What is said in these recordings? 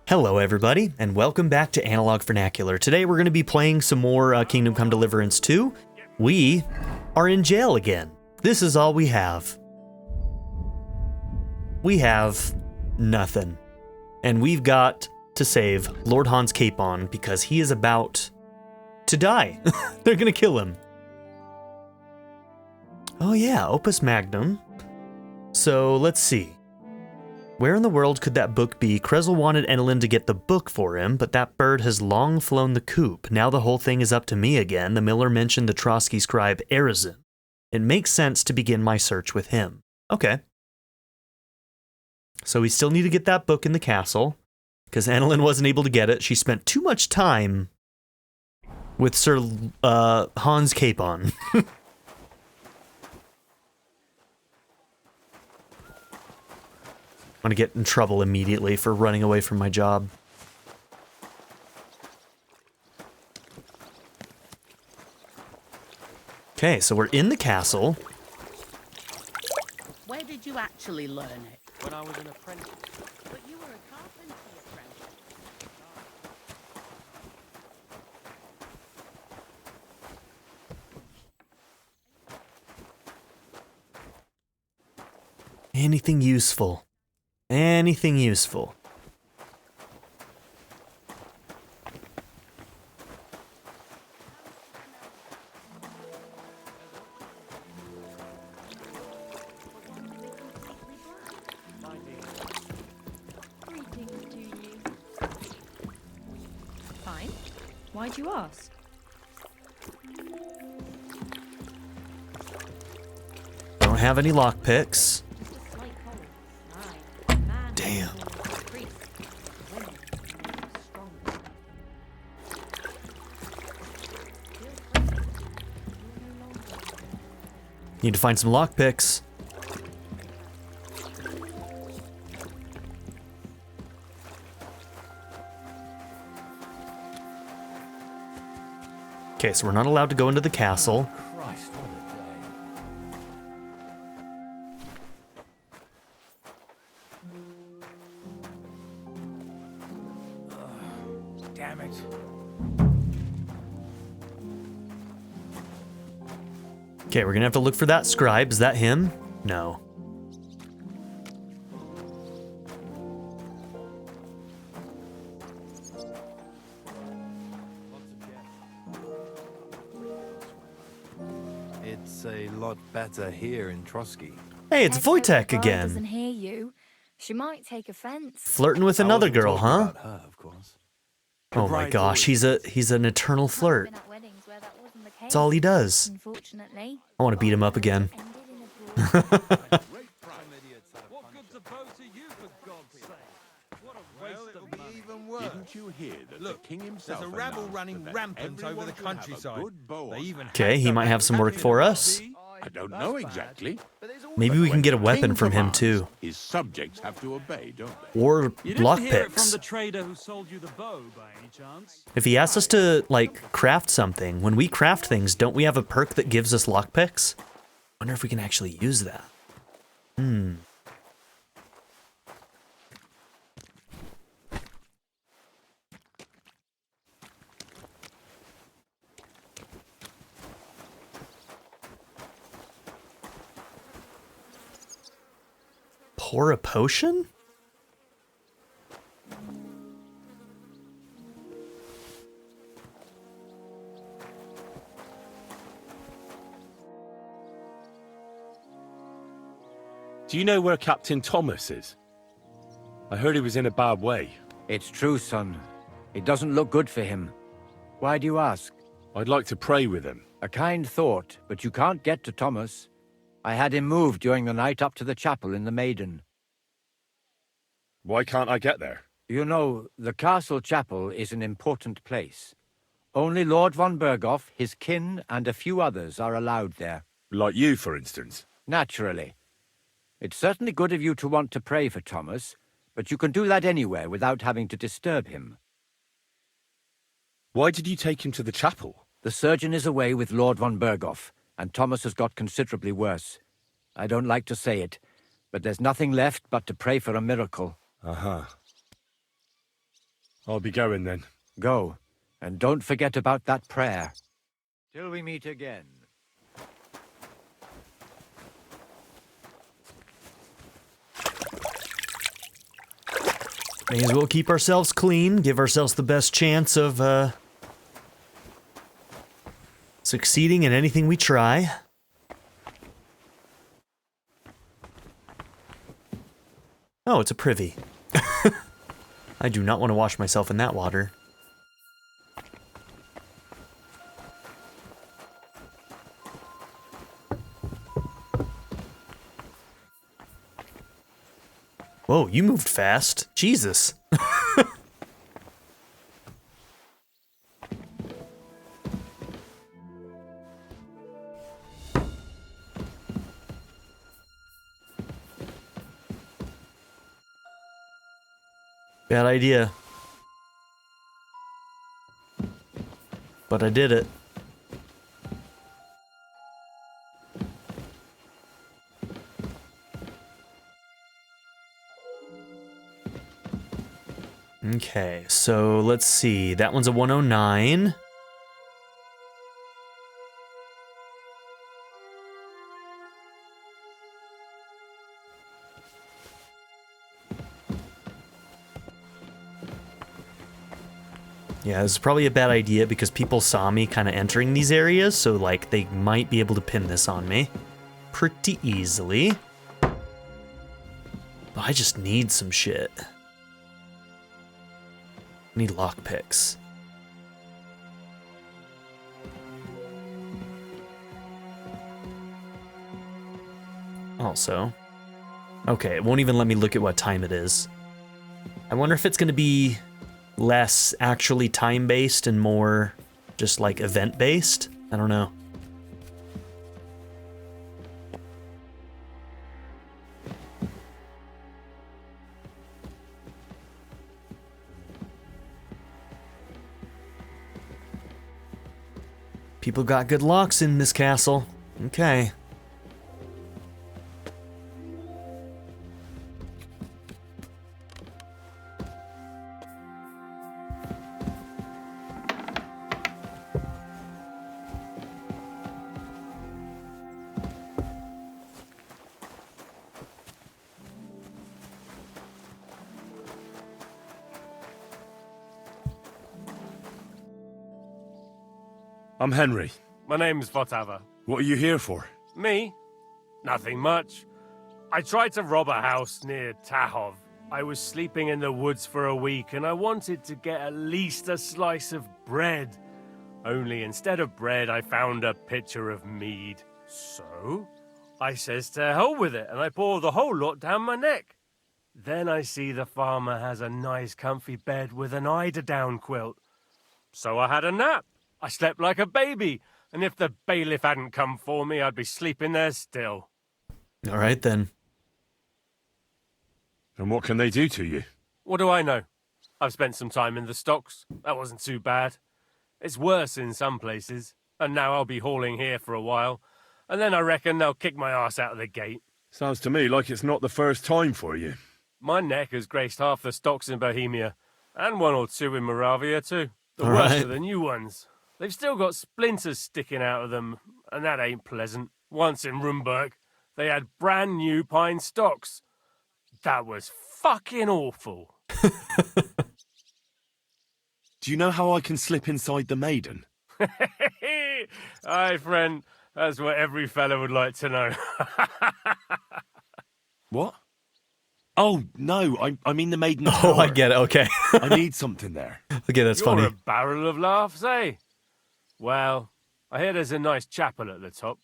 Hello everybody, and welcome back to Analog Vernacular. Today we're going to be playing some more Kingdom Come Deliverance 2. We are in jail again. This is all we have. We have nothing. And we've got to save Lord Hans Capon because he is about to die. They're going to kill him. Oh yeah, Opus Magnum. So let's see. Where in the world could that book be? Krezel wanted Enelin to get the book for him, but that bird has long flown the coop. Now the whole thing is up to me again. The miller mentioned the Trotsky scribe Erezin. It makes sense to begin my search with him. Okay. So we still need to get that book in the castle, because Enelin wasn't able to get it. She spent too much time with Sir Hans Capon. I'm gonna get in trouble immediately for running away from my job. Okay, so we're in the castle. Where did you actually learn it? When I was an apprentice. But you were a carpentry apprentice. Anything useful. Anything useful. Greetings to you. Fine. Why'd you ask? Don't have any lockpicks. Slight cold. Aye. Man. Damn. Priest. Women. Strong. Need to find some lockpicks. Okay, so we're not allowed to go into the castle. Christ, what a day. Damn it. Okay, we're gonna have to look for that scribe. Is that him? No. It's a lot better here in Trotsky. Hey, it's Wojtek Doesn't again. hear you. She might take offense. Flirting with another girl, huh? About her, of course. Oh my gosh, he's an eternal flirt. Been at weddings where that wasn't the case. That's all he does. Unfortunately. I want to beat him up again. Ended in a brawl. What good's a bow to you, for God's sake? What a waste of money. Even worse. Didn't you hear that Look, the king himself there's a rabble announced running that rampant over everyone the should have a countryside. good bow They on even Okay, he might have some work for us. I don't know exactly. Maybe we can get a weapon from him too. His subjects have to obey, don't they? Or You didn't hear it from lockpicks. the trader who sold you the bow, by any chance? If he asks us to, like, craft something, when we craft things, don't we have a perk that gives us lockpicks? Wonder if we can actually use that. Pour a potion? Do you know where Captain Thomas is? I heard he was in a bad way. It's true, son. It doesn't look good for him. Why do you ask? I'd like to pray with him. A kind thought, but you can't get to Thomas. I had him moved during the night up to the chapel in the Maiden. Why can't I get there? You know, the castle chapel is an important place. Only Lord von Bergow, his kin, and a few others are allowed there. Like you, for instance. Naturally. It's certainly good of you to want to pray for Thomas, but you can do that anywhere without having to disturb him. Why did you take him to the chapel? The surgeon is away with Lord von Bergow, and Thomas has got considerably worse. I don't like to say it, but there's nothing left but to pray for a miracle. Uh-huh. I'll be going then. Go, and don't forget about that prayer. Till we meet again. May as well keep ourselves clean, give ourselves the best chance of succeeding in anything we try. Oh, it's a privy. I do not want to wash myself in that water. Whoa, you moved fast. Jesus. Bad idea. But I did it. Okay, so let's see. That one's a 109. Yeah, this is probably a bad idea because people saw me kind of entering these areas, so like they might be able to pin this on me pretty easily. But I just need some shit. I need lockpicks. Also, okay, it won't even let me look at what time it is. I wonder if it's going to be less actually time-based and more just like event-based. I don't know. People got good locks in this castle. Okay. I'm Henry. My name's Votava. What are you here for? Me? Nothing much. I tried to rob a house near Tahov. I was sleeping in the woods for a week and I wanted to get at least a slice of bread. Only instead of bread, I found a pitcher of mead. So, I says to hell with it and I pour the whole lot down my neck. Then I see the farmer has a nice comfy bed with an eider-down quilt. So I had a nap. I slept like a baby, and if the bailiff hadn't come for me, I'd be sleeping there still. All right, then. And what can they do to you? What do I know? I've spent some time in the stocks. That wasn't too bad. It's worse in some places, and now I'll be hauling here for a while, and then I reckon they'll kick my ass out of the gate. Sounds to me like it's not the first time for you. My neck has graced half the stocks in Bohemia, and one or two in Moravia too. The All worst right. are the new ones. They've still got splinters sticking out of them, and that ain't pleasant. Once in Rumburg, they had brand new pine stocks. That was fucking awful. Do you know how I can slip inside the maiden? Aye, friend, that's what every fella would like to know. What? Oh, no, I mean the maiden Oh, tower. I get it. Okay. I need something there. Okay, that's You're funny. a barrel of laughs, eh? Well, I hear there's a nice chapel at the top,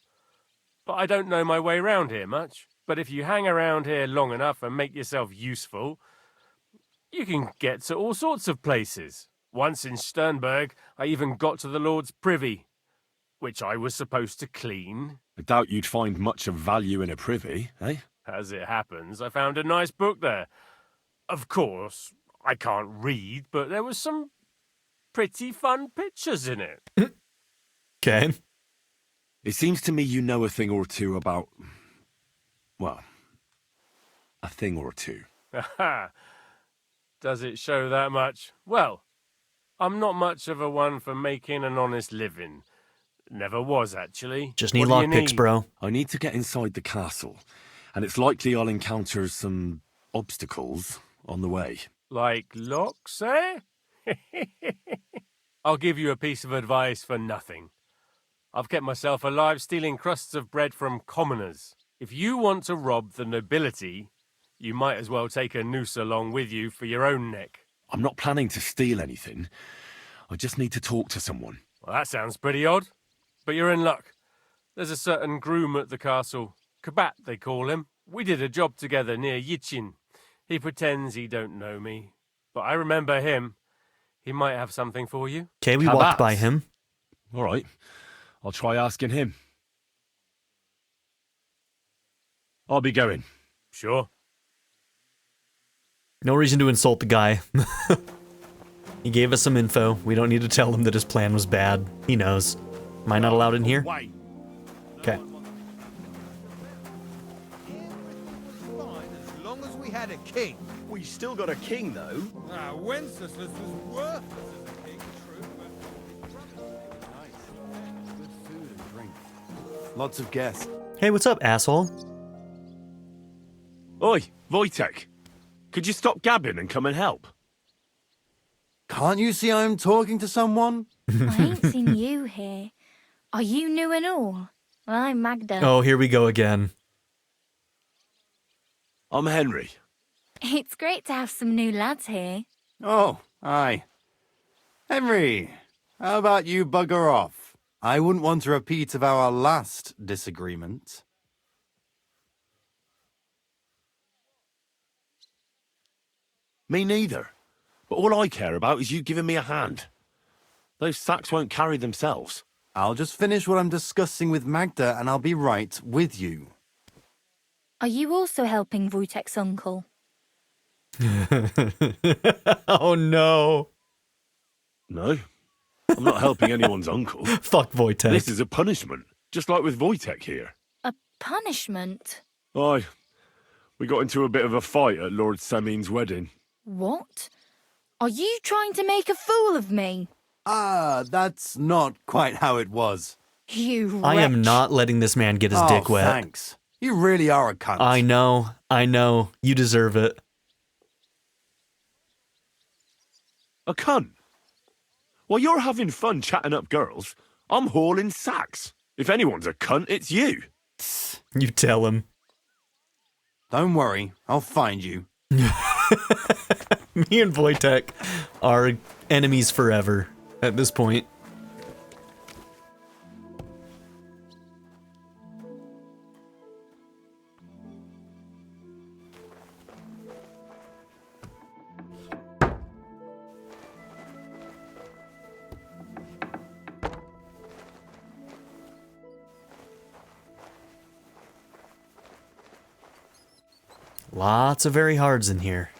but I don't know my way round here much. But if you hang around here long enough and make yourself useful, you can get to all sorts of places. Once in Sternberg, I even got to the Lord's privy, which I was supposed to clean. I doubt you'd find much of value in a privy, eh? As it happens, I found a nice book there. Of course, I can't read, but there was some pretty fun pictures in it. Okay. It seems to me you know a thing or two about... well, a thing or two. Aha! Does it show that much? Well, I'm not much of a one for making an honest living. Never was, actually. Just need What do you lockpicks, need? bro. I need to get inside the castle, and it's likely I'll encounter some obstacles on the way. Like locks, eh? I'll give you a piece of advice for nothing. I've kept myself alive stealing crusts of bread from commoners. If you want to rob the nobility, you might as well take a noose along with you for your own neck. I'm not planning to steal anything. I just need to talk to someone. Well, that sounds pretty odd. But you're in luck. There's a certain groom at the castle. Kabat, they call him. We did a job together near Yichin. He pretends he don't know me. But I remember him. He might have something for you. Okay, we walked by Kabat. him. All right. I'll try asking him. I'll be going. Sure. No reason to insult the guy. He gave us some info. We don't need to tell him that his plan was bad. He knows. Am I not allowed in here? Wait. Okay. Everything was fine as long as we had a king. We still got a king, though. Wenceslas was worthless as a king, true, but... Good food and drink. Lots of guests. Hey, what's up, asshole? Oi, Wojtek. Could you stop gabbing and come and help? Can't you see I'm talking to someone? I ain't seen you here. Are you new and all? Well, I'm Magda. Oh, here we go again. I'm Henry. It's great to have some new lads here. Oh, aye. Henry, how about you bugger off? I wouldn't want a repeat of our last disagreement. Me neither. But all I care about is you giving me a hand. Those sacks won't carry themselves. I'll just finish what I'm discussing with Magda and I'll be right with you. Are you also helping Wojtek's uncle? Oh no. No. I'm not helping anyone's uncle. Fuck Wojtek. This is a punishment, just like with Wojtek here. A punishment? Aye. We got into a bit of a fight at Lord Semin's wedding. What? Are you trying to make a fool of me? Ah, that's not quite how it was. You wretch. I am not letting this man get his dick wet. Thanks. You really are a cunt. I know. You deserve it. A cunt? While you're having fun chatting up girls, I'm hauling sacks. If anyone's a cunt, it's you. You tell him. Don't worry, I'll find you. Me and Wojtek are enemies forever at this point. Lots of very hards in here.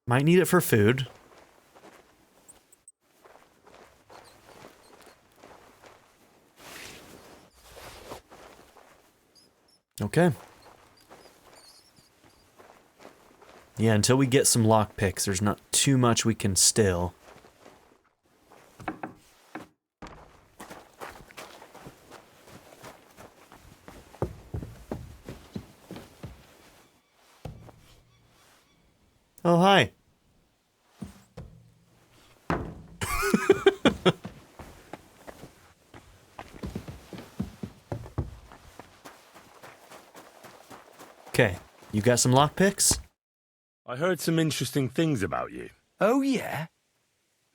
Might need it for food. Okay. Yeah, until we get some lockpicks, there's not too much we can steal. Oh, hi. Okay, you got some lockpicks? I heard some interesting things about you. Oh, yeah?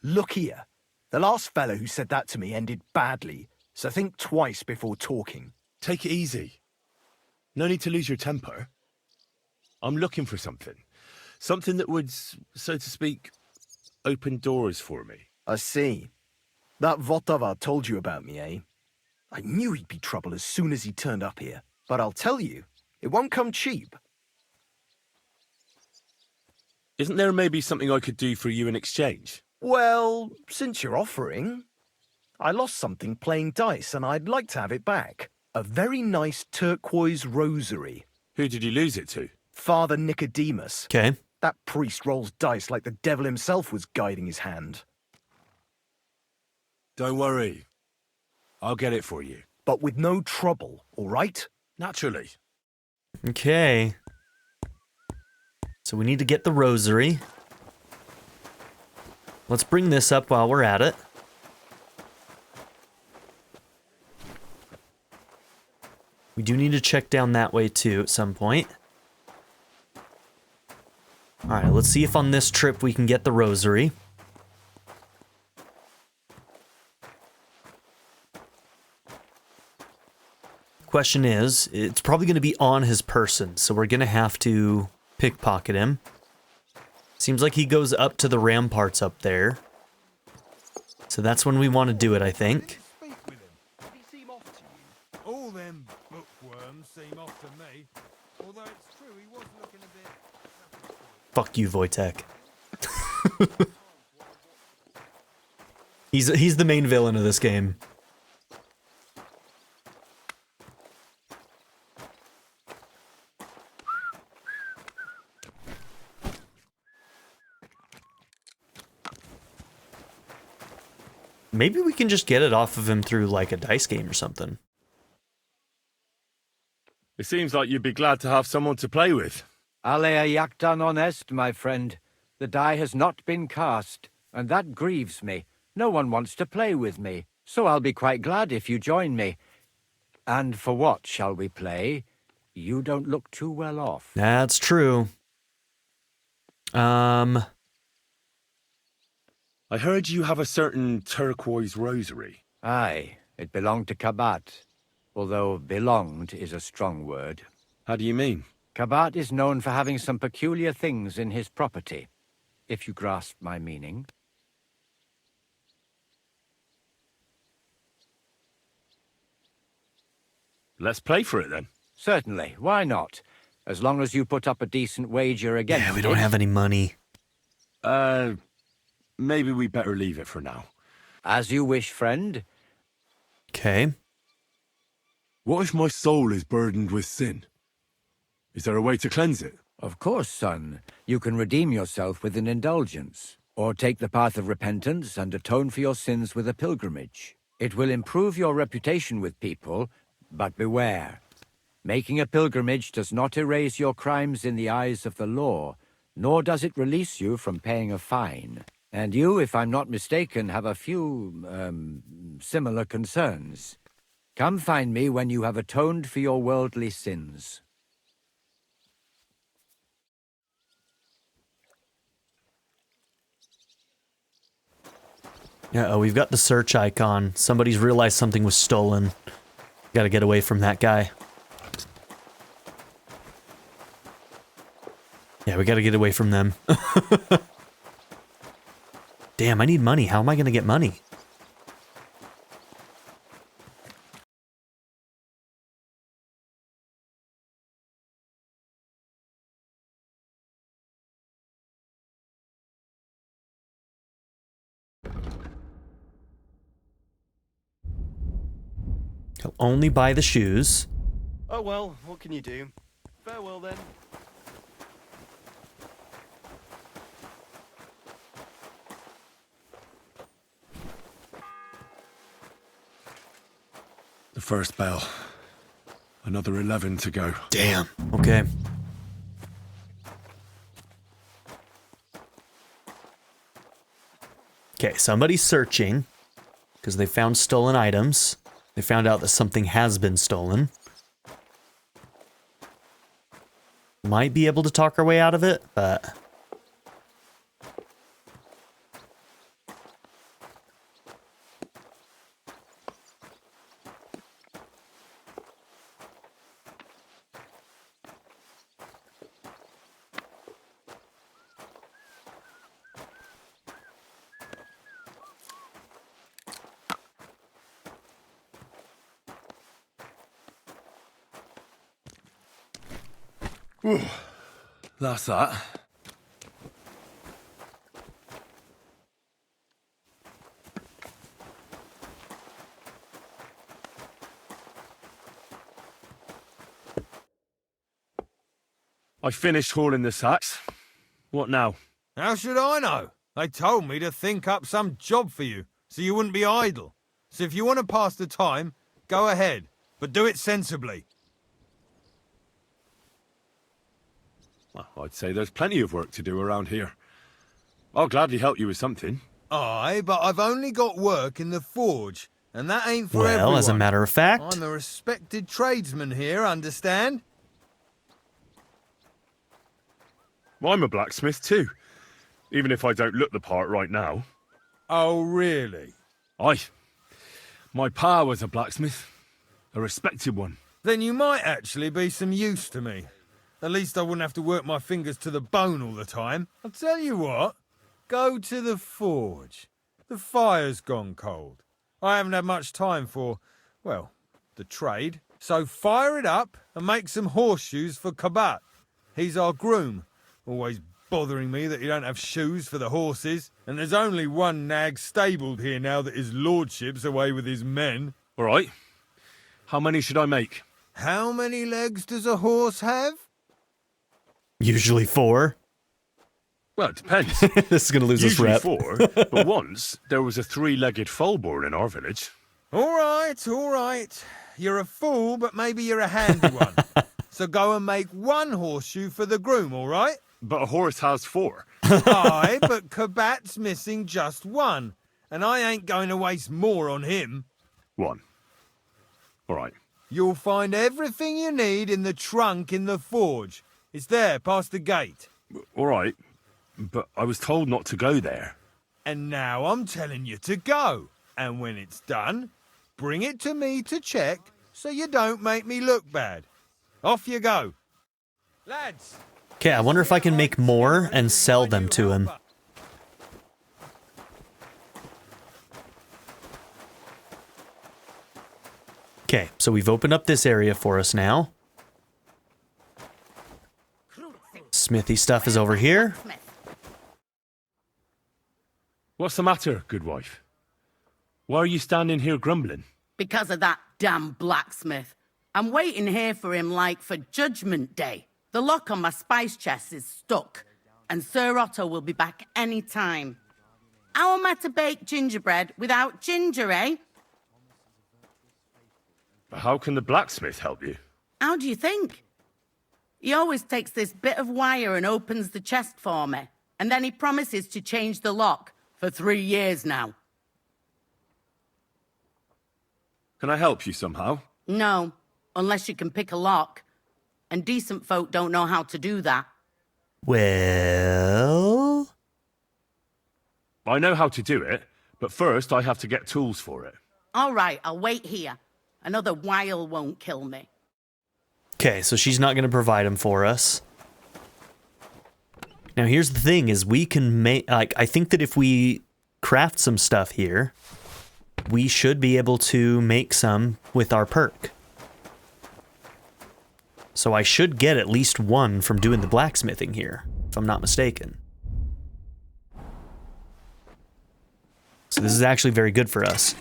Look here. The last fellow who said that to me ended badly, so think twice before talking. Take it easy. No need to lose your temper. I'm looking for something. Something that would, so to speak, open doors for me. I see. That Votava told you about me, eh? I knew he'd be trouble as soon as he turned up here. But I'll tell you, it won't come cheap. Isn't there maybe something I could do for you in exchange? Well, since you're offering, I lost something playing dice and I'd like to have it back. A very nice turquoise rosary. Who did you lose it to? Father Nicodemus. Okay. That priest rolls dice like the devil himself was guiding his hand. Don't worry. I'll get it for you. But with no trouble, all right? Naturally. Okay. So we need to get the rosary. Let's bring this up while we're at it. We do need to check down that way too at some point. Alright, let's see if on this trip we can get the rosary. Question is, it's probably going to be on his person, so we're going to have to pickpocket him. Seems like he goes up to the ramparts up there. So that's when we want to do it, I think. Speak with him. Did he seem off to you? All them bookworms seem off to me. Although it's true, he was looking a bit... Fuck you, Wojtek. He's the main villain of this game. Maybe we can just get it off of him through, like, a dice game or something. It seems like you'd be glad to have someone to play with. Alea jactan honest, my friend. The die has not been cast, and that grieves me. No one wants to play with me, so I'll be quite glad if you join me. And for what shall we play? You don't look too well off. That's true. I heard you have a certain turquoise rosary. Aye, it belonged to Kabat, although belonged is a strong word. How do you mean? Kabat is known for having some peculiar things in his property, if you grasp my meaning. Let's play for it then. Certainly, why not? As long as you put up a decent wager against it. Yeah, we don't have any money. Maybe we better leave it for now. As you wish, friend. Okay. What if my soul is burdened with sin? Is there a way to cleanse it? Of course, son. You can redeem yourself with an indulgence, or take the path of repentance and atone for your sins with a pilgrimage. It will improve your reputation with people, but beware. Making a pilgrimage does not erase your crimes in the eyes of the law, nor does it release you from paying a fine. And you, if I'm not mistaken, have a few, similar concerns. Come find me when you have atoned for your worldly sins. Uh-oh, we've got the search icon. Somebody's realized something was stolen. Gotta get away from that guy. Yeah, we gotta get away from them. Damn, I need money. How am I gonna get money? He'll only buy the shoes. Oh well, what can you do? Farewell then. The first bell. Another 11 to go. Damn. Okay. Okay, somebody's searching because they found stolen items. They found out that something has been stolen. Might be able to talk our way out of it, but... That's that. I finished hauling the sacks. What now? How should I know? They told me to think up some job for you, so you wouldn't be idle. So if you want to pass the time, go ahead, but do it sensibly. Well, I'd say there's plenty of work to do around here. I'll gladly help you with something. Aye, but I've only got work in the forge, and that ain't for everyone. Well, as a matter of fact... I'm a respected tradesman here, understand? Well, I'm a blacksmith too, even if I don't look the part right now. Oh, really? Aye. My pa was a blacksmith. A respected one. Then you might actually be some use to me. At least I wouldn't have to work my fingers to the bone all the time. I'll tell you what. Go to the forge. The fire's gone cold. I haven't had much time for, well, the trade. So fire it up and make some horseshoes for Kabat. He's our groom. Always bothering me that you don't have shoes for the horses. And there's only one nag stabled here now that his lordship's away with his men. All right. How many should I make? How many legs does a horse have? Usually 4. Well, it depends. This is going to lose us Usually rep. 4, but once there was a 3-legged foal born in our village. All right. You're a fool, but maybe you're a handy one. So go and make 1 horseshoe for the groom, all right? But a horse has 4. Aye, but Kabat's missing just 1, and I ain't going to waste more on him. 1. All right. You'll find everything you need in the trunk in the forge. It's there, past the gate. All right. But I was told not to go there. And now I'm telling you to go. And when it's done, bring it to me to check so you don't make me look bad. Off you go. Lads. Okay, I wonder if I can make more and sell them to him. Okay, so we've opened up this area for us now. Smithy stuff is over here. What's the matter, good wife? Why are you standing here grumbling? Because of that damn blacksmith. I'm waiting here for him like for Judgment Day. The lock on my spice chest is stuck, and Sir Otto will be back any time. How am I to bake gingerbread without ginger, eh? But how can the blacksmith help you? How do you think? He always takes this bit of wire and opens the chest for me, and then he promises to change the lock for 3 years now. Can I help you somehow? No, unless you can pick a lock. And decent folk don't know how to do that. Well... I know how to do it, but first I have to get tools for it. All right, I'll wait here. Another while won't kill me. Okay, so she's not going to provide them for us. Now here's the thing, is we can make... Like, I think that if we craft some stuff here, we should be able to make some with our perk. So I should get at least 1 from doing the blacksmithing here, if I'm not mistaken. So this is actually very good for us.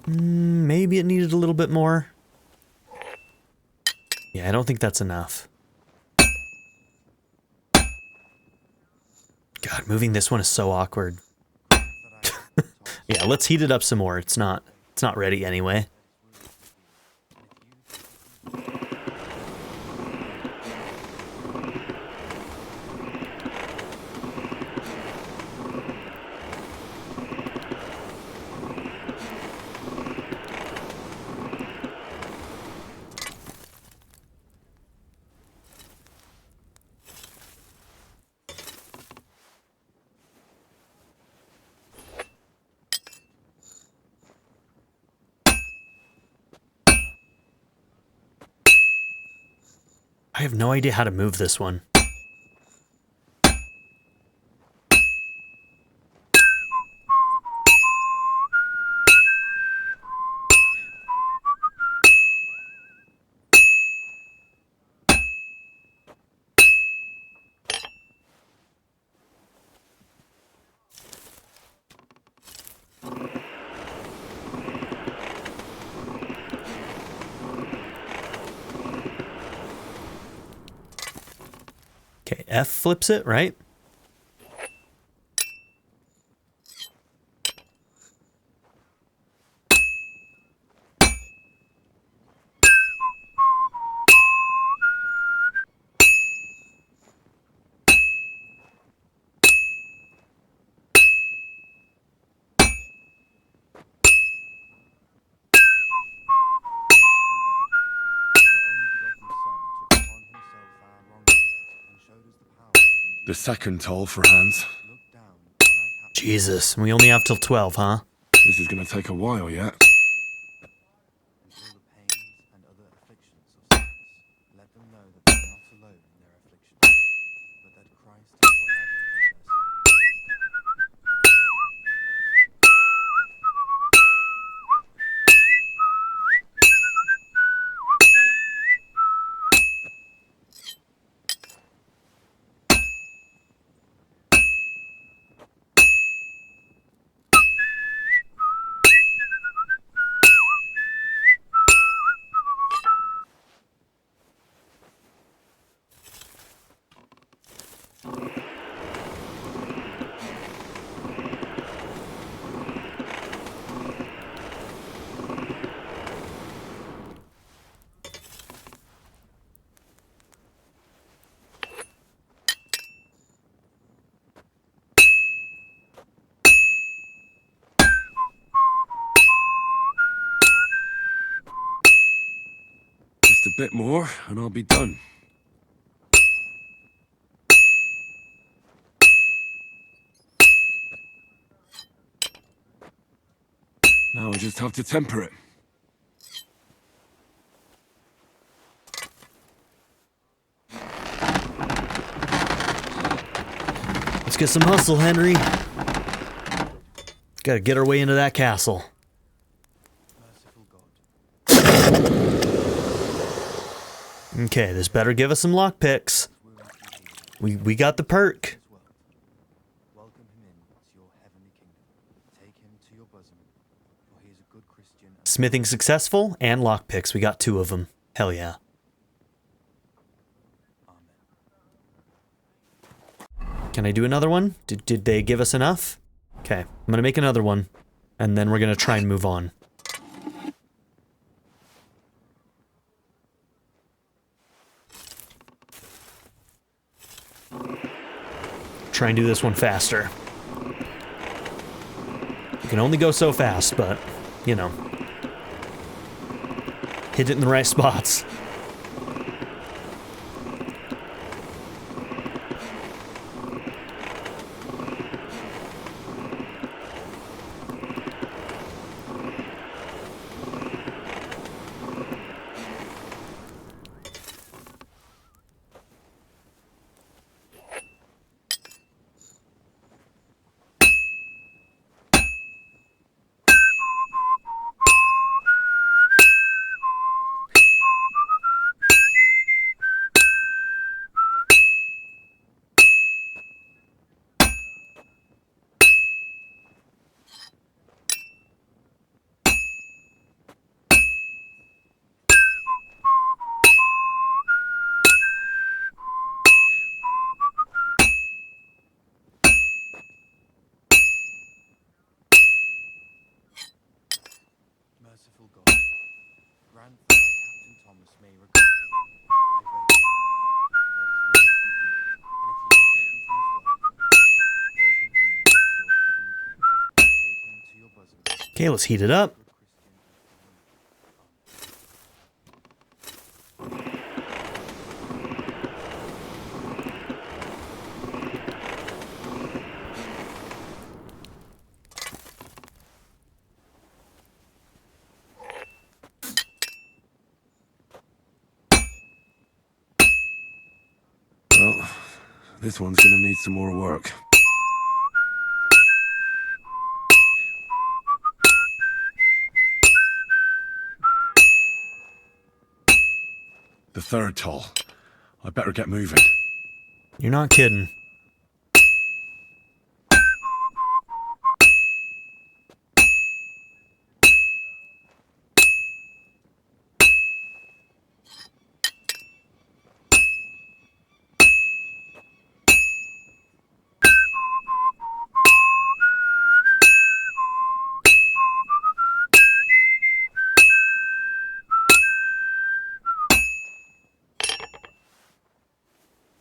Maybe it needed a little bit more. Yeah, I don't think that's enough. God, moving this one is so awkward. Yeah, let's heat it up some more. It's not ready anyway. have no idea how to move this one. Okay, F flips it, right? The second toll for Hans. Jesus, we only have till 12, huh? This is gonna take a while yet. Just a bit more, and I'll be done. Now I just have to temper it. Let's get some hustle, Henry. Gotta get our way into that castle. Okay, this better give us some lockpicks. We got the perk. Smithing successful and lockpicks. We got 2 of them. Hell yeah. Can I do another one? Did they give us enough? Okay, I'm gonna make another one, and then we're gonna try and move on. Try and do this one faster. You can only go so fast, but, you know. Hit it in the right spots. Merciful God, grant that Captain Thomas may recover. I beg you, let his wounds be healed, and if you take him to his work, welcome him into your heavenly kingdom. Take him to your bosom. Okay, let's heat it up. This one's gonna need some more work. The third toll. I better get moving. You're not kidding.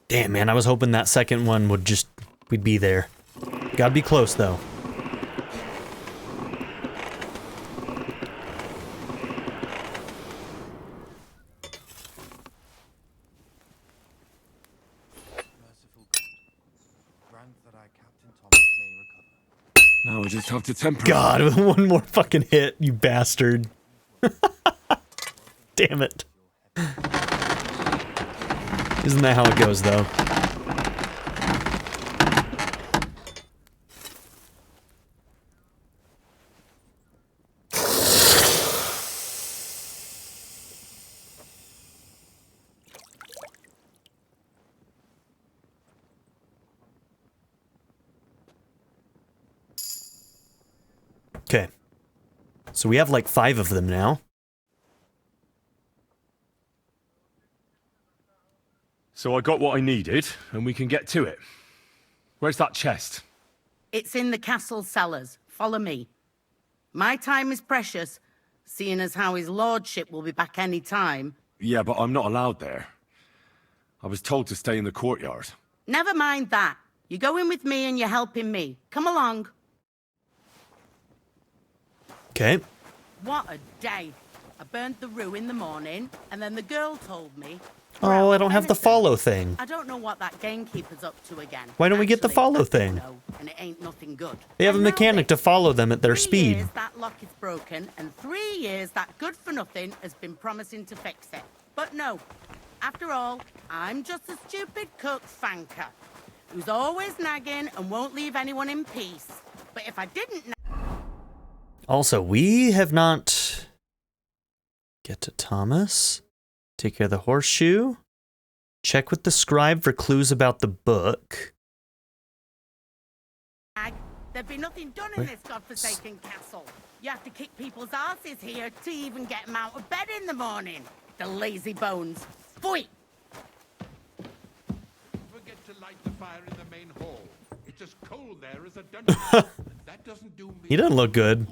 Damn, man, I was hoping that second one would just... we'd be there. Gotta be close, though. Merciful God, grant that our Captain Thomas may recover. Now we just have to temper. God, one more fucking hit, you bastard. Damn it. Isn't that how it goes, though? Okay. So we have like 5 of them now. So I got what I needed, and we can get to it. Where's that chest? It's in the castle cellars. Follow me. My time is precious, seeing as how his lordship will be back any time. Yeah, but I'm not allowed there. I was told to stay in the courtyard. Never mind that. You're going with me and you're helping me. Come along. Okay. What a day. I burned the rue in the morning, and then the girl told me... Oh, I don't have the follow thing. I don't know what that gamekeeper's up to again. Why don't we get the follow thing? And it ain't nothing good. They have a mechanic to follow them at their 3 speed. years that lock is broken, and 3 years that good-for-nothing has been promising to fix it. But no. After all, I'm just a stupid cook fanker who's always nagging and won't leave anyone in peace. But if I didn't... Also, we have not... Get to Thomas. Take care of the horseshoe. Check with the scribe for clues about the book. There'd be nothing done in this godforsaken castle. You have to kick people's asses here to even get them out of bed in the morning. The lazy bones. Pfui! Forget to light the fire in the main hall. It's as cold there as a dungeon. That doesn't do me. He doesn't look good.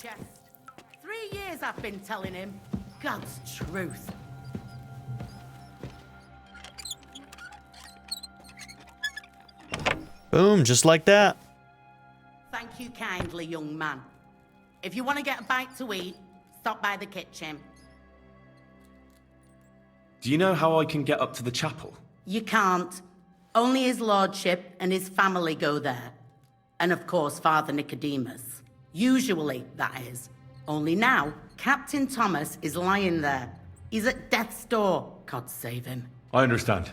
Chest. 3 years I've been telling him. God's truth. Boom, just like that. Thank you kindly, young man. If you want to get a bite to eat, stop by the kitchen. Do you know how I can get up to the chapel? You can't. Only his lordship and his family go there. And of course, Father Nicodemus. Usually, that is. Only now, Captain Thomas is lying there. He's at death's door. God save him. I understand.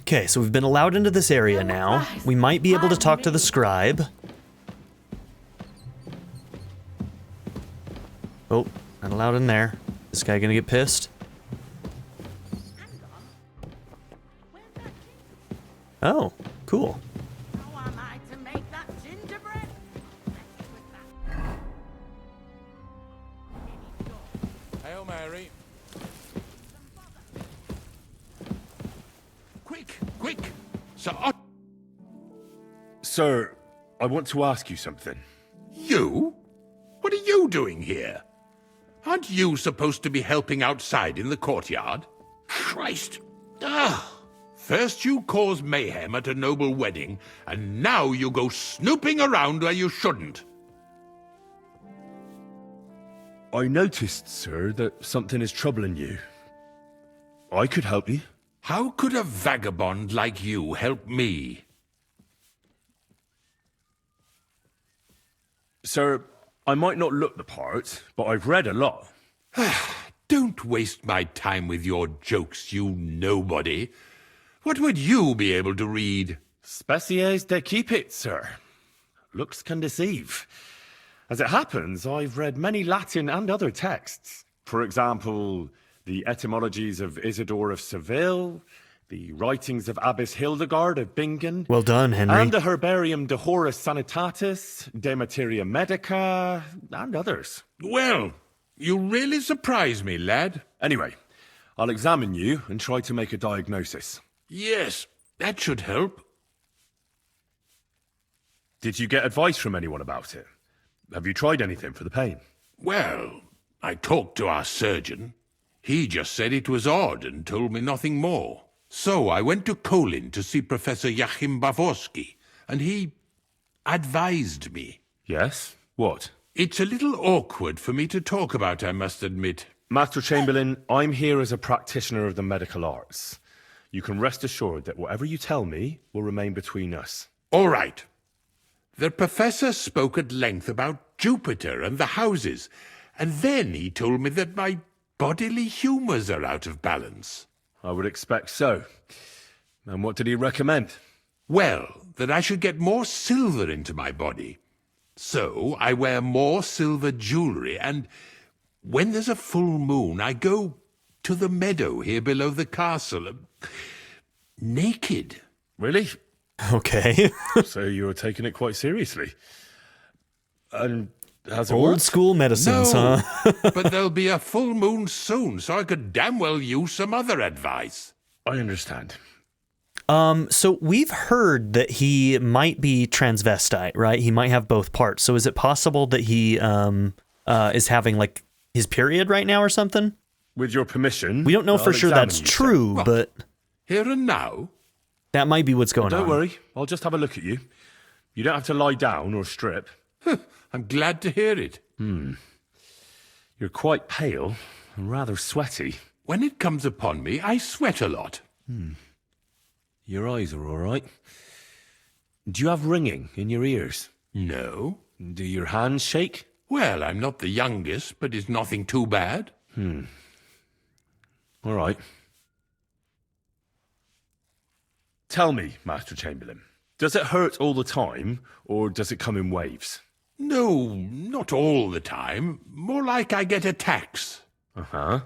Okay, so we've been allowed into this area now. We might be able to talk to the scribe. Oh, not allowed in there. This guy gonna get pissed? Oh, cool. How am I to make that gingerbread? Hail Mary. Quick, quick! Sir Otto. Sir, I want to ask you something. You? What are you doing here? Aren't you supposed to be helping outside in the courtyard? Christ! Ah! First you cause mayhem at a noble wedding, and now you go snooping around where you shouldn't. I noticed, sir, that something is troubling you. I could help you. How could a vagabond like you help me? Sir, I might not look the part, but I've read a lot. Don't waste my time with your jokes, you nobody. What would you be able to read? Species de cipit, sir. Looks can deceive. As it happens, I've read many Latin and other texts. For example, the etymologies of Isidore of Seville, the writings of Abbess Hildegard of Bingen. Well done, Henry. And the Herbarium de Horis Sanitatis, De Materia Medica, and others. Well, you really surprise me, lad. Anyway, I'll examine you and try to make a diagnosis. Yes, that should help. Did you get advice from anyone about it? Have you tried anything for the pain? Well, I talked to our surgeon. He just said it was odd and told me nothing more. So I went to Kolin to see Professor Joachim Bavorsky, and he advised me. Yes? What? It's a little awkward for me to talk about, I must admit. Master Chamberlain, I'm here as a practitioner of the medical arts. You can rest assured that whatever you tell me will remain between us. All right. The professor spoke at length about Jupiter and the houses, and then he told me that my bodily humours are out of balance. I would expect so. And what did he recommend? Well, that I should get more silver into my body. So I wear more silver jewellery, and when there's a full moon, I go to the meadow here below the castle, naked. Really? Okay. So you're taking it quite seriously. And has it Old worked? school medicines, No, huh? but there'll be a full moon soon, so I could damn well use some other advice. I understand. So we've heard that he might be transvestite, right? He might have both parts. So is it possible that he is having like his period right now or something? With your permission, We don't know for I'll sure examine that's you, true, What? but Here and now? that might be what's going sir. on. Don't worry, I'll just have a look at you. You don't have to lie down or strip. I'm glad to hear it. You're quite pale and rather sweaty. When it comes upon me, I sweat a lot. Your eyes are all right. Do you have ringing in your ears? No. Do your hands shake? Well, I'm not the youngest, but it's nothing too bad. All right. Tell me, Master Chamberlain, does it hurt all the time, or does it come in waves? No, not all the time. More like I get attacks. Uh-huh.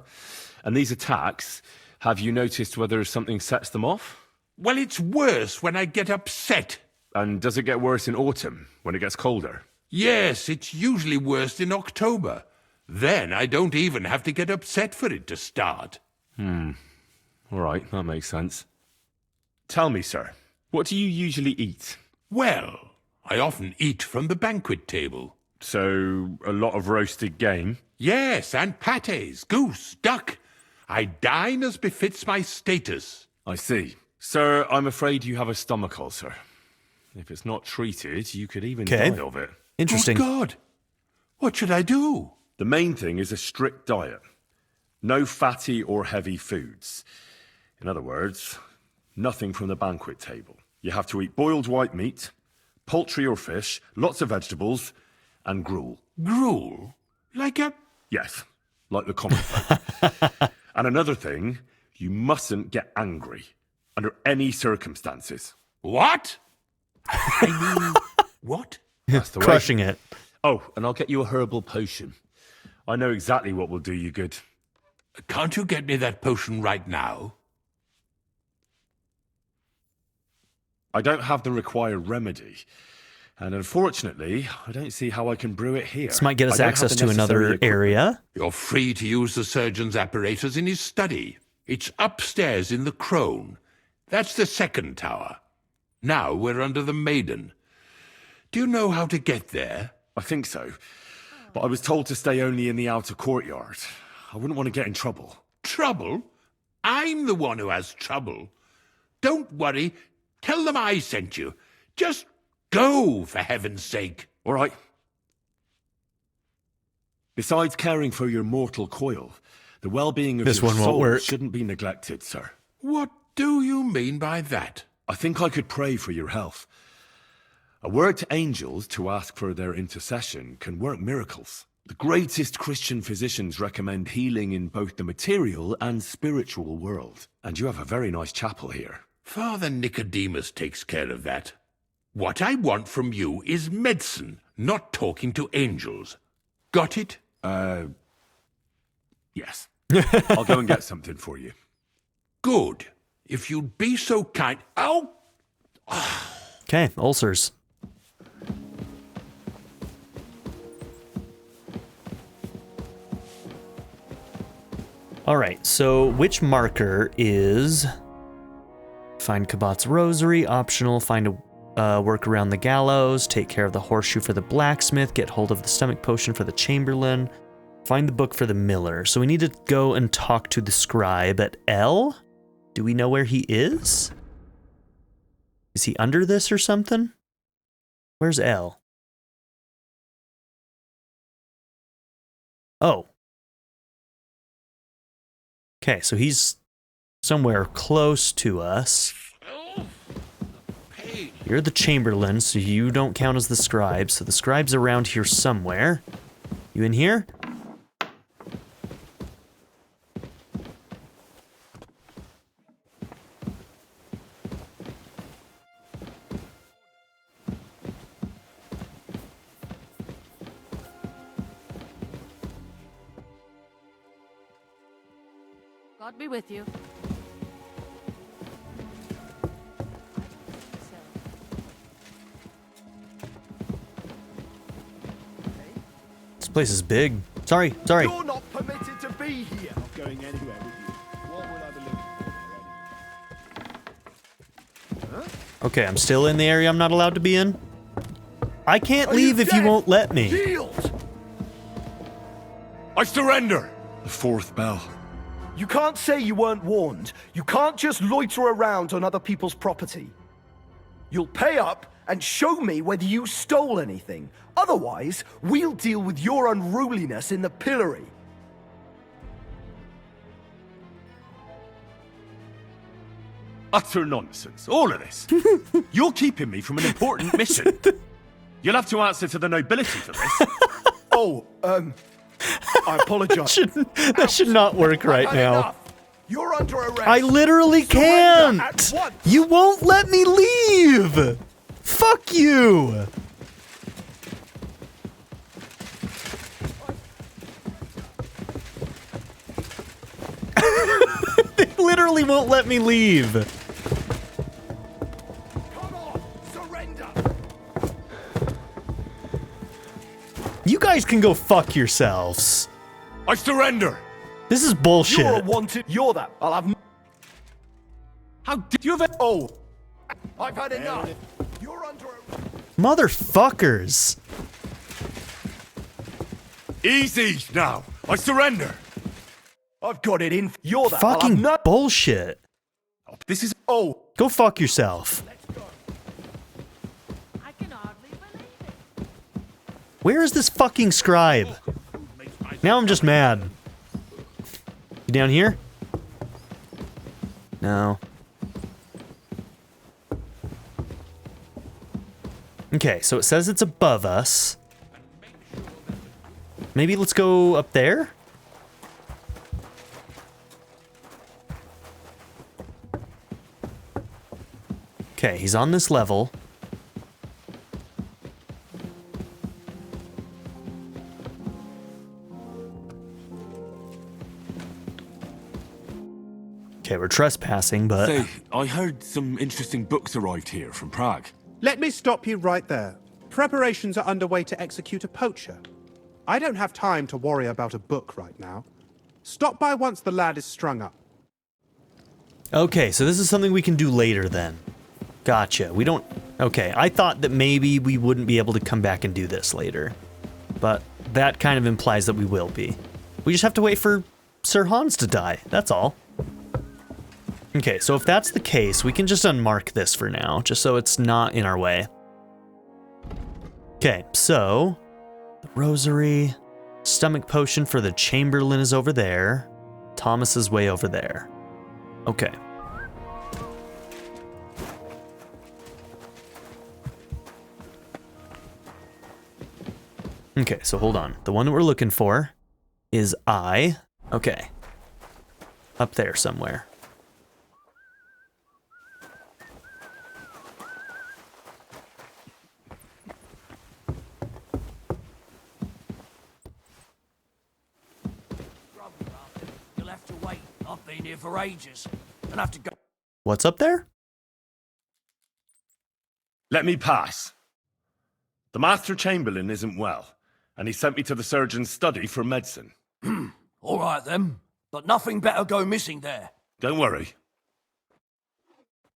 And these attacks, have you noticed whether something sets them off? Well, it's worse when I get upset. And does it get worse in autumn, when it gets colder? Yes, it's usually worst in October. Then I don't even have to get upset for it to start. All right, that makes sense. Tell me, sir, what do you usually eat? Well, I often eat from the banquet table. So, a lot of roasted game? Yes, and pâtés, goose, duck. I dine as befits my status. I see. Sir, I'm afraid you have a stomach ulcer. If it's not treated, you could even Okay. die of it. Interesting. Good God! What should I do? The main thing is a strict diet. No fatty or heavy foods. In other words, nothing from the banquet table. You have to eat boiled white meat, poultry or fish, lots of vegetables, and gruel. Gruel? Like a... Yes, like the common folk. And another thing, you mustn't get angry under any circumstances. What? I mean, what? That's the way. Crushing it. Oh, and I'll get you a herbal potion. I know exactly what will do you good. Can't you get me that potion right now? I don't have the required remedy. And unfortunately, I don't see how I can brew it here. This might get us I don't have access the to another necessary equipment. area. You're free to use the surgeon's apparatus in his study. It's upstairs in the crone. That's the second tower. Now we're under the maiden. Do you know how to get there? I think so. But I was told to stay only in the outer courtyard. I wouldn't want to get in trouble. Trouble? I'm the one who has trouble. Don't worry. Tell them I sent you. Just go, for heaven's sake. All right. Besides caring for your mortal coil, the well-being of This your one won't soul work. shouldn't be neglected, sir. What do you mean by that? I think I could pray for your health. A word to angels to ask for their intercession can work miracles. The greatest Christian physicians recommend healing in both the material and spiritual world. And you have a very nice chapel here. Father Nicodemus takes care of that. What I want from you is medicine, not talking to angels. Got it? Yes. I'll go and get something for you. Good. If you'd be so kind. Ow! Okay, ulcers. All right, so which marker is find Cabot's rosary, optional, find a work around the gallows, take care of the horseshoe for the blacksmith, get hold of the stomach potion for the chamberlain, find the book for the miller. So we need to go and talk to the scribe at L. Do we know where he is? Is he under this or something? Where's L? Oh. Okay, so he's somewhere close to us. You're the chamberlain, so you don't count as the scribe. So the scribe's around here somewhere. You in here? God be with you. This place is big. Sorry. You're not permitted to be here. Not going anywhere with you. What will I be looking for? Okay, I'm still in the area I'm not allowed to be in. I can't leave if you won't let me. Yield! I surrender! The fourth bell. You can't say you weren't warned. You can't just loiter around on other people's property. You'll pay up and show me whether you stole anything. Otherwise, we'll deal with your unruliness in the pillory. Utter nonsense, all of this. You're keeping me from an important mission. You'll have to answer to the nobility for this. I apologize. That should not work right now. Enough. You're under arrest. I literally Surrender at can't. once. You won't let me leave. Fuck you. They literally won't let me leave. Come on, surrender. You guys can go fuck yourselves. I surrender. This is bullshit. You're a wanted. You're that. I'll have. How did you ever? Oh, I've had enough. You're under arrest. Motherfuckers. Easy now. I surrender. I've got it in. You're that. Fucking bullshit. This is. Oh, go fuck yourself. I can hardly believe it. Where is this fucking scribe? Now I'm just mad. You down here? No. Okay, so it says it's above us. Maybe let's go up there? Okay, he's on this level. Okay, we're trespassing, but... Say, I heard some interesting books arrived here from Prague. Let me stop you right there. Preparations are underway to execute a poacher. I don't have time to worry about a book right now. Stop by once the lad is strung up. Okay, so this is something we can do later then. Gotcha. We don't... Okay, I thought that maybe we wouldn't be able to come back and do this later. But that kind of implies that we will be. We just have to wait for Sir Hans to die, that's all. Okay, so if that's the case, we can just unmark this for now, just so it's not in our way. Okay, so... The rosary... Stomach potion for the chamberlain is over there. Thomas is way over there. Okay. Okay, so hold on. The one that we're looking for is I. Okay. Up there somewhere. You'll have to wait. I've been here for ages. And have to go. What's up there? Let me pass. The Master Chamberlain isn't well, and he sent me to the surgeon's study for medicine. All right then. But nothing better go missing there. Don't worry.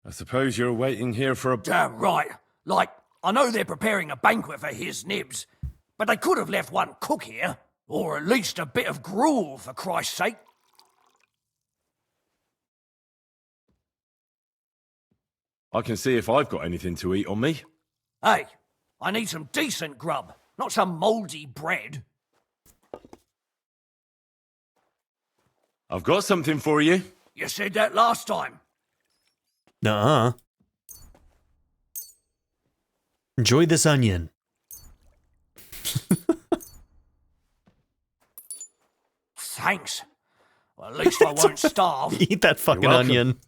I suppose you're waiting here for a... Damn right. Like, I know they're preparing a banquet for his nibs, but they could have left one cook here. Or at least a bit of gruel, for Christ's sake. I can see if I've got anything to eat on me. Hey, I need some decent grub, not some mouldy bread. I've got something for you. You said that last time. Nuh-uh. Enjoy this onion. Thanks. Well, at least I won't starve. Eat that fucking You're welcome. onion.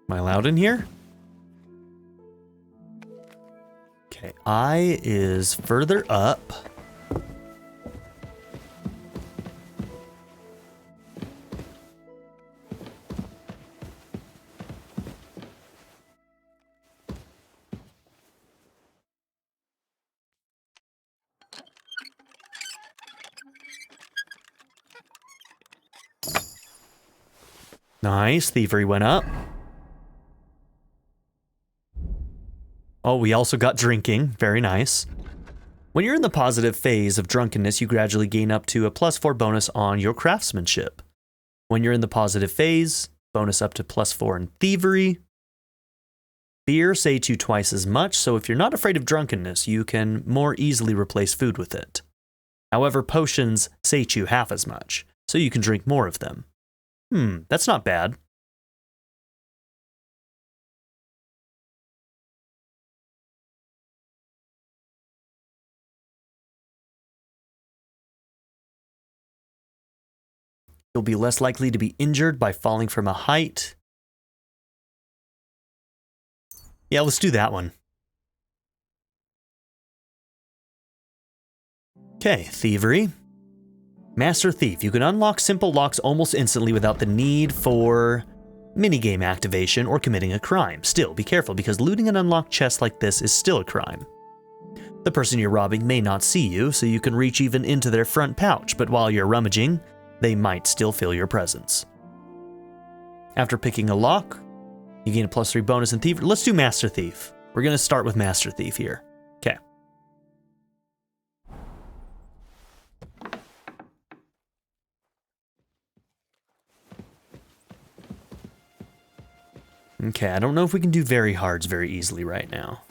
Am I allowed in here? Okay, I is further up. Nice, thievery went up. Oh, we also got drinking. Very nice. When you're in the positive phase of drunkenness, you gradually gain up to a +4 bonus on your craftsmanship. When you're in the positive phase, bonus up to +4 in thievery. Beer sates you twice as much, so if you're not afraid of drunkenness, you can more easily replace food with it. However, potions sate you half as much, so you can drink more of them. That's not bad. You'll be less likely to be injured by falling from a height. Yeah, let's do that one. Okay, thievery. Master Thief. You can unlock simple locks almost instantly without the need for minigame activation or committing a crime. Still, be careful because looting an unlocked chest like this is still a crime. The person you're robbing may not see you, so you can reach even into their front pouch, but while you're rummaging, they might still feel your presence. After picking a lock, you gain a +3 bonus in thievery. Let's do Master Thief. We're going to start with Master Thief here. Okay. Okay, I don't know if we can do very hards very easily right now.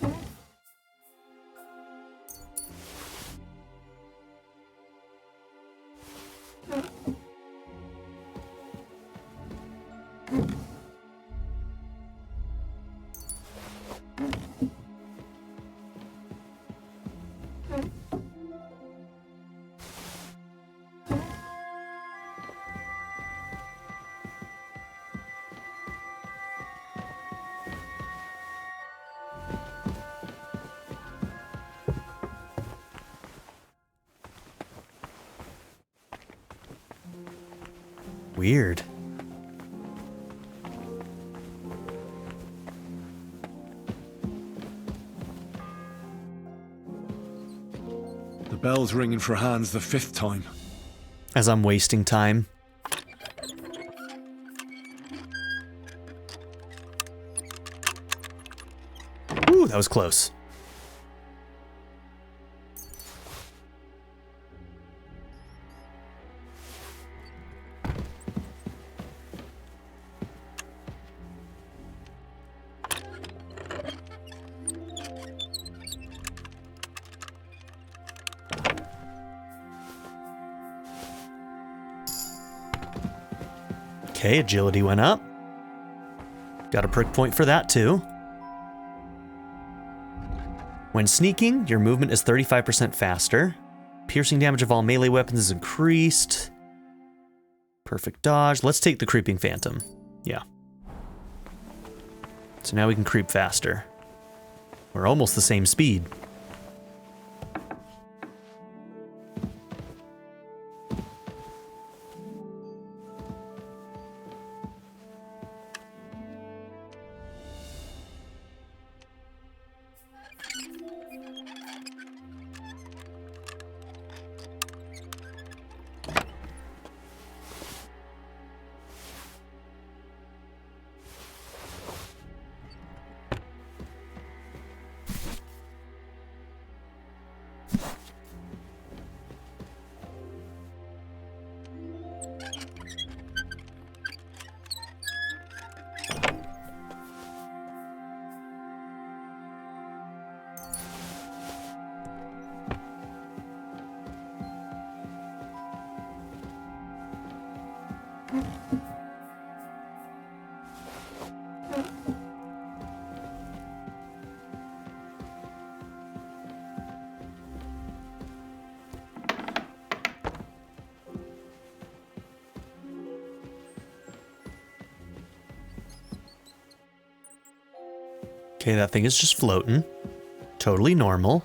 Weird. The bell's ringing for Hans the 5th time. As I'm wasting time. Ooh, that was close. Okay, agility went up. Got a prick point for that too. When sneaking, your movement is 35% faster. Piercing damage of all melee weapons is increased. Perfect dodge. Let's take the creeping phantom. Yeah. So now we can creep faster. We're almost the same speed. Okay, that thing is just floating. Totally normal.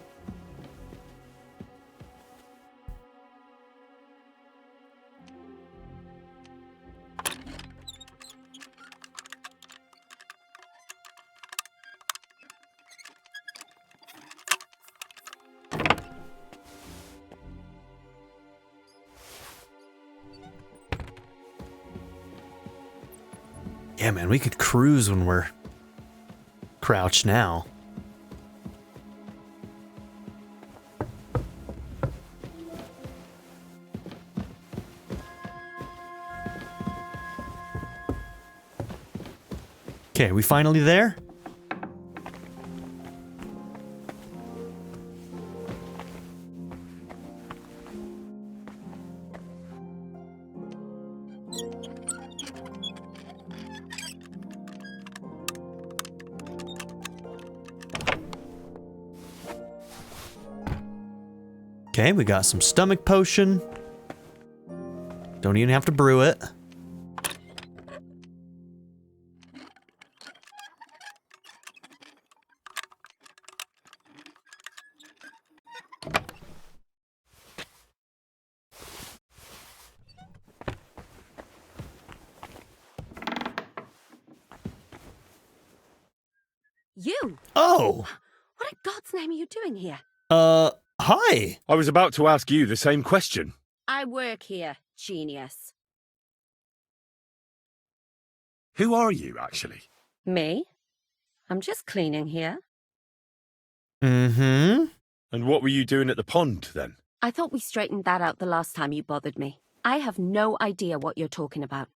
Yeah, man, we could cruise when we're crouched now. Okay, are we finally there? Okay, we got some stomach potion. Don't even have to brew it. You? Oh! What in God's name are you doing here? Hi! I was about to ask you the same question. I work here, genius. Who are you, actually? Me? I'm just cleaning here. Mm-hmm. And what were you doing at the pond, then? I thought we straightened that out the last time you bothered me. I have no idea what you're talking about.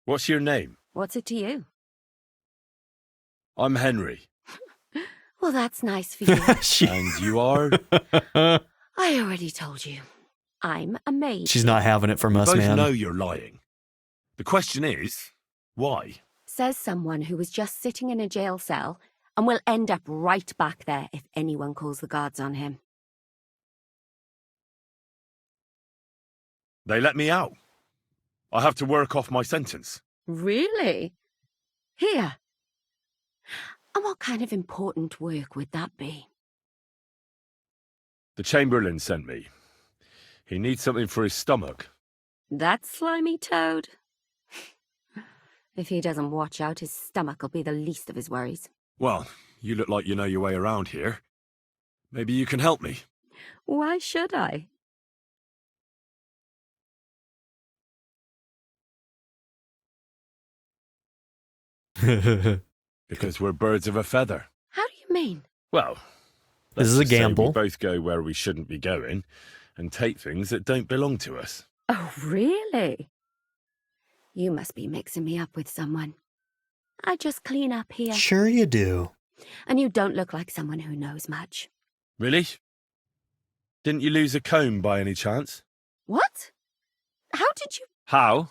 What's your name? What's it to you? I'm Henry. Well, that's nice for you. And you are? I already told you. I'm a maid. She's not having it from us, both man. know you're lying. The question is, why? Says someone who was just sitting in a jail cell and will end up right back there if anyone calls the guards on him. They let me out. I have to work off my sentence. Really? Here? And what kind of important work would that be? The chamberlain sent me. He needs something for his stomach. That slimy toad? If he doesn't watch out, his stomach will be the least of his worries. Well, you look like you know your way around here. Maybe you can help me. Why should I? Because we're birds of a feather. How do you mean? Well, This is a let's just say gamble. we both go where we shouldn't be going and take things that don't belong to us. Oh, really? You must be mixing me up with someone. I just clean up here. Sure you do. And you don't look like someone who knows much. Really? Didn't you lose a comb by any chance? What? How did you... How?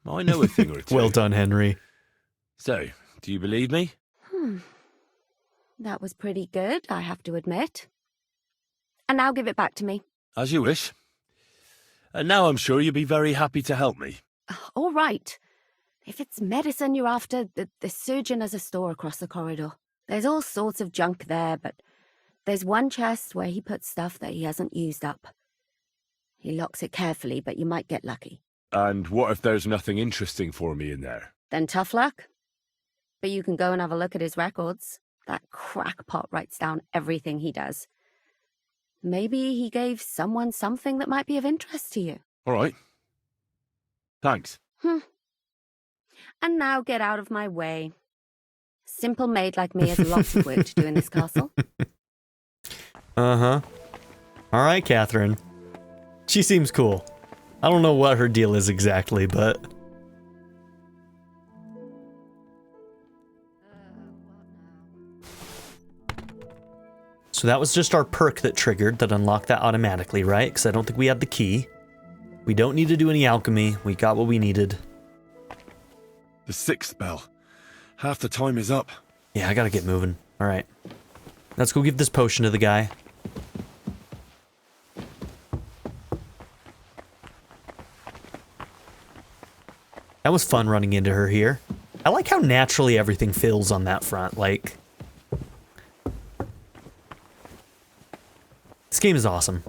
I know a thing or two. Well done, Henry. So, do you believe me? That was pretty good, I have to admit. And now give it back to me. As you wish. And now I'm sure you'll be very happy to help me. All right. If it's medicine you're after, the surgeon has a store across the corridor. There's all sorts of junk there, but there's one chest where he puts stuff that he hasn't used up. He locks it carefully, but you might get lucky. And what if there's nothing interesting for me in there? Then tough luck. But you can go and have a look at his records. That crackpot writes down everything he does. Maybe he gave someone something that might be of interest to you. All right. Thanks. And now get out of my way. Simple maid like me has lots of work to do in this castle. Uh-huh. All right, Catherine. She seems cool. I don't know what her deal is exactly, but... So that was just our perk that triggered, that unlocked that automatically, right? Because I don't think we had the key. We don't need to do any alchemy. We got what we needed. The 6th bell. Half the time is up. Yeah, I gotta get moving. All right. Let's go give this potion to the guy. That was fun running into her here. I like how naturally everything feels on that front, like... This game is awesome.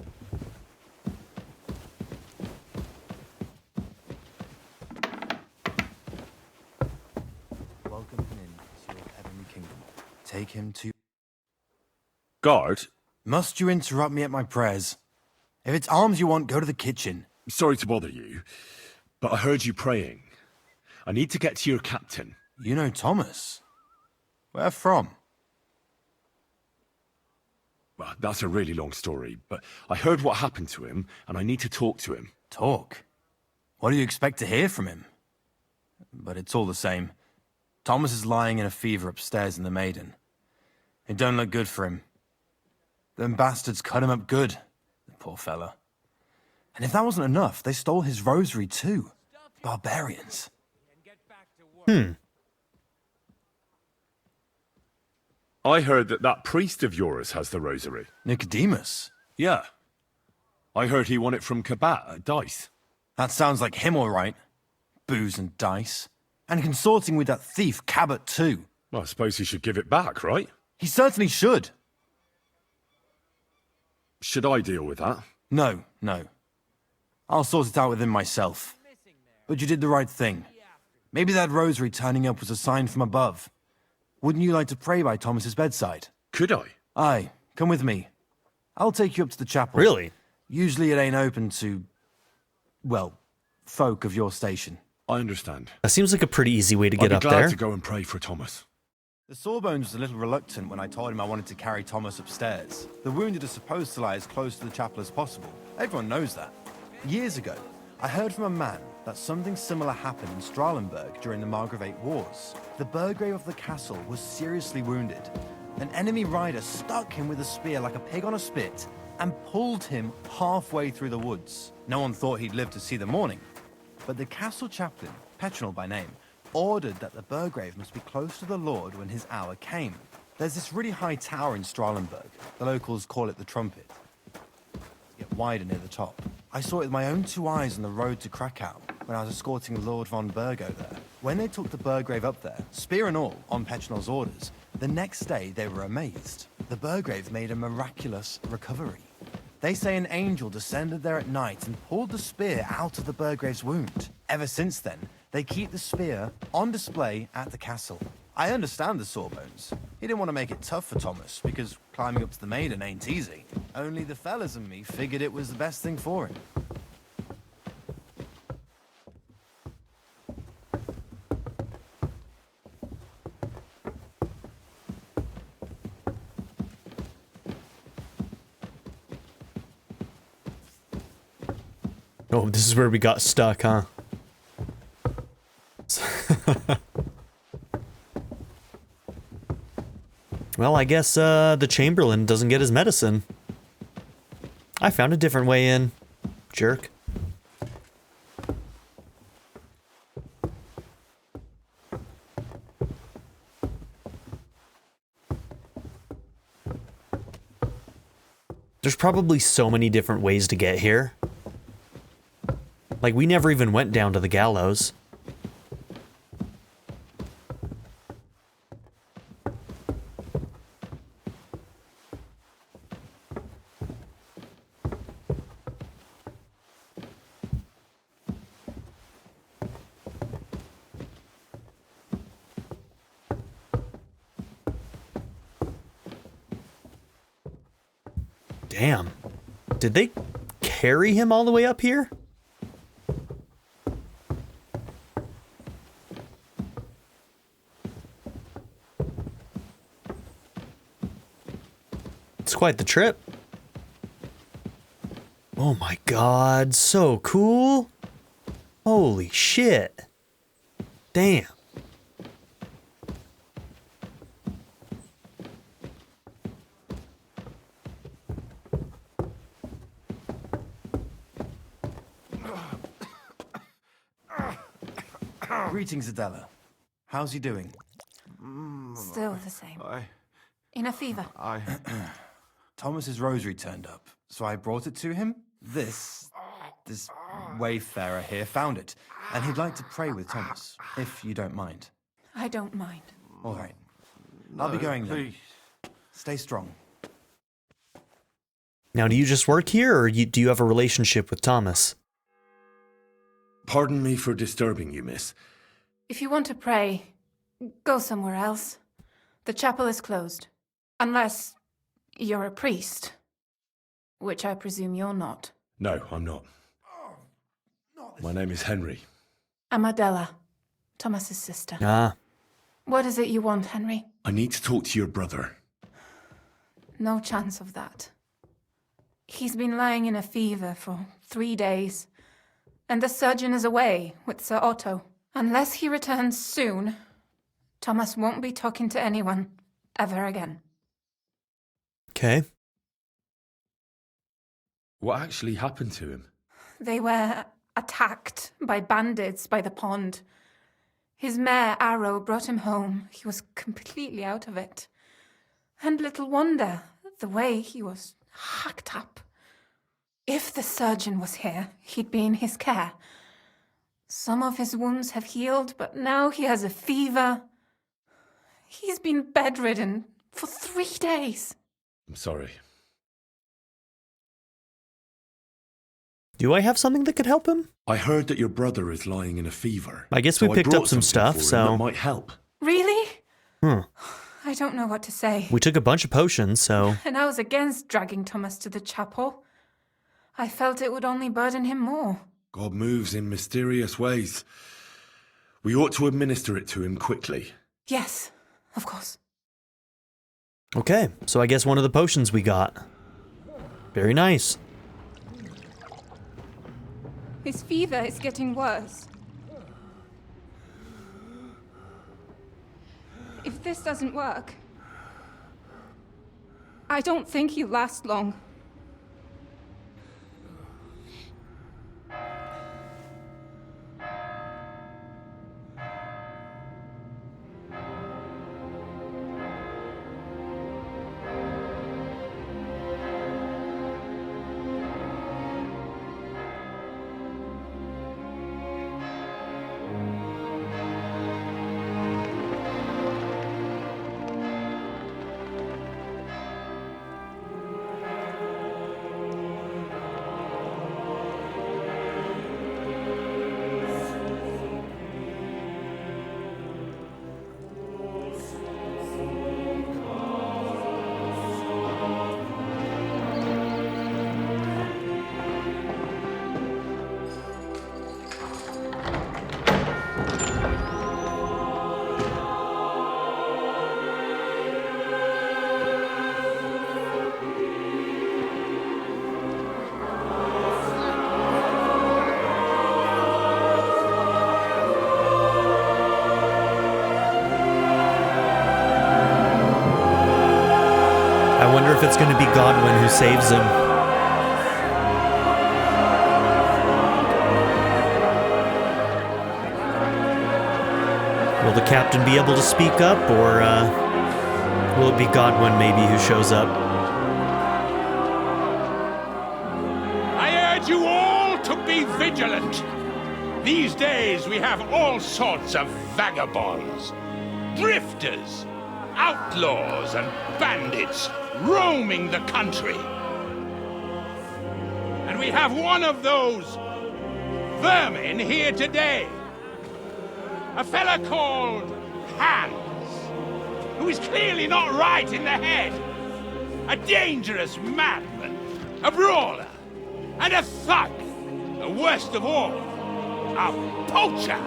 Welcome him in to your heavenly kingdom. Take him to... Guard? Must you interrupt me at my prayers? If it's alms you want, go to the kitchen. Sorry to bother you, but I heard you praying. I need to get to your captain. You know Thomas? Where from? Well, that's a really long story, but I heard what happened to him, and I need to talk to him. Talk? What do you expect to hear from him? But it's all the same. Thomas is lying in a fever upstairs in the Maiden. It don't look good for him. Them bastards cut him up good, the poor fella. And if that wasn't enough, they stole his rosary too. Barbarians. I heard that priest of yours has the rosary. Nicodemus? Yeah. I heard he won it from Kabat at dice. That sounds like him all right. Booze and dice. And consorting with that thief Cabot too. Well, I suppose he should give it back, right? He certainly should. Should I deal with that? No. I'll sort it out with him myself. But you did the right thing. Maybe that rosary turning up was a sign from above. Wouldn't you like to pray by Thomas's bedside? Could I? Aye, come with me. I'll take you up to the chapel. Really? Usually it ain't open to, well, folk of your station. I understand. That seems like a pretty easy way to get up I'd be glad there. to go and pray for Thomas. The Sawbones was a little reluctant when I told him I wanted to carry Thomas upstairs. The wounded are supposed to lie as close to the chapel as possible. Everyone knows that. Years ago, I heard from a man that something similar happened in Strahlenberg during the Margravate Wars. The Burgrave of the castle was seriously wounded. An enemy rider stuck him with a spear like a pig on a spit and pulled him halfway through the woods. No one thought he'd live to see the morning. But the castle chaplain, Petronel by name, ordered that the Burgrave must be close to the Lord when his hour came. There's this really high tower in Strahlenberg. The locals call it the Trumpet. It's get wider near the top. I saw it with my own 2 eyes on the road to Krakow when I was escorting Lord von Bergow there. When they took the Burgrave up there, spear and all, on Petronel's orders, the next day they were amazed. The Burgrave made a miraculous recovery. They say an angel descended there at night and pulled the spear out of the Burgrave's wound. Ever since then, they keep the spear on display at the castle. I understand the Sawbones. He didn't want to make it tough for Thomas, because climbing up to the Maiden ain't easy. Only the fellas and me figured it was the best thing for him. Oh, this is where we got stuck, huh? Well, I guess the chamberlain doesn't get his medicine. I found a different way in. Jerk. There's probably so many different ways to get here. Like, we never even went down to the gallows. Damn. Did they carry him all the way up here? It's quite the trip. Oh my god, so cool. Holy shit. Damn. Greetings, Adela. How's he doing? Still the same. In a fever. Thomas's rosary turned up, so I brought it to him. This wayfarer here found it, and he'd like to pray with Thomas, if you don't mind. I don't mind. All right. I'll be going then. Stay strong. Now, do you just work here, or do you have a relationship with Thomas? Pardon me for disturbing you, miss. If you want to pray, go somewhere else. The chapel is closed. Unless you're a priest. Which I presume you're not. No, I'm not. My name is Henry. I'm Adela, Thomas's sister. Ah. What is it you want, Henry? I need to talk to your brother. No chance of that. He's been lying in a fever for 3 days. And the surgeon is away with Sir Otto. Unless he returns soon, Thomas won't be talking to anyone ever again. Okay. What actually happened to him? They were attacked by bandits by the pond. His mare, Arrow, brought him home. He was completely out of it. And little wonder, the way he was hacked up. If the surgeon was here, he'd be in his care. Some of his wounds have healed, but now he has a fever. He's been bedridden for 3 days. I'm sorry. Do I have something that could help him? I heard that your brother is lying in a fever. I guess we picked up some stuff, so... that might help. Really? Hmm. I don't know what to say. We took a bunch of potions, so... And I was against dragging Thomas to the chapel. I felt it would only burden him more. God moves in mysterious ways. We ought to administer it to him quickly. Yes, of course. Okay, so I guess one of the potions we got. Very nice. His fever is getting worse. If this doesn't work, I don't think he'll last long. I wonder if it's going to be Godwin who saves him. Will the captain be able to speak up, or will it be Godwin maybe who shows up? These days we have all sorts of vagabonds, drifters, outlaws and bandits roaming the country. And we have one of those vermin here today. A fella called Hans, who is clearly not right in the head. A dangerous madman, a brawler, and a thug. The worst of all, a poacher.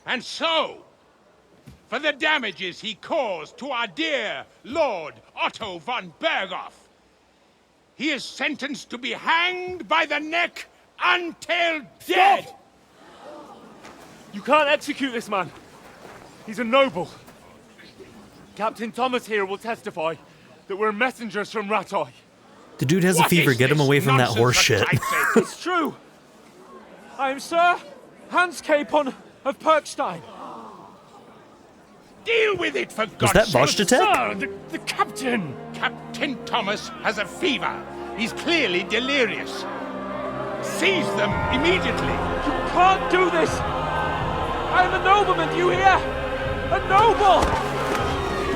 And so, for the damages he caused to our dear Lord Otto von Bergow, he is sentenced to be hanged by the neck until dead! Stop! You can't execute this man. He's a noble. Captain Thomas here will testify that we're messengers from Ratoi. The dude has a fever. Get him away from that horse shit. It's true. I am Sir Hans Capon of Perkstein. Deal with it, for God's that sake! Voshtatek? Sir, the captain! Captain Thomas has a fever. He's clearly delirious. Seize them immediately. You can't do this! I am a nobleman, do you hear? A noble!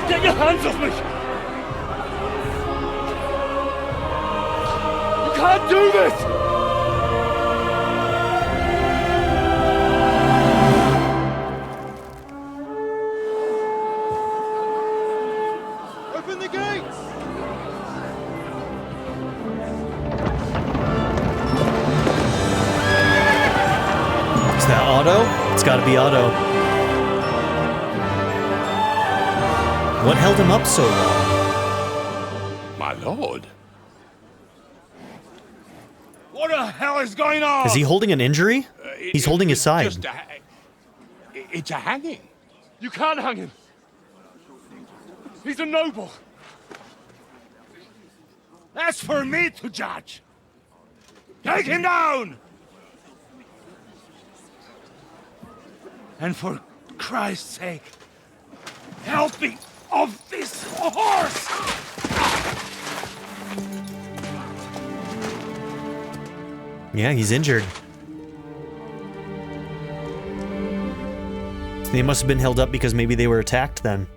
Get your hands off me! You can't do this! Open the gates! Is that Otto? It's gotta be Otto. What held him up so long? My lord. What the hell is going on? Is he holding an injury? He's holding his side. It's a hanging. You can't hang him. He's a noble. That's for me to judge. Take him down! And for Christ's sake, help me off this horse! Yeah, he's injured. They must have been held up because maybe they were attacked then.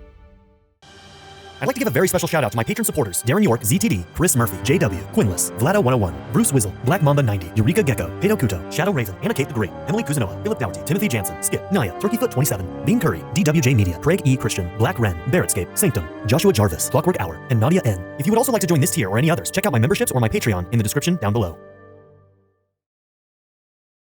I'd like to give a very special shout out to my patron supporters: Darren York, ZTD, Chris Murphy, JW, Quinless, Vlado101, Bruce Wizzle, Black Mamba 90, Eureka Gecko, Pedo Kuto, Shadow Raven, Anna Kate the Great, Emily Kuzanoa, Philip Downty, Timothy Jansen, Skip, Naya, Turkeyfoot 27, Bean Curry, DWJ Media, Craig E. Christian, Black Ren, Barrettscape, Sanctum, Joshua Jarvis, Clockwork Hour, and Nadia N. If you would also like to join this tier or any others, check out my memberships or my Patreon in the description down below.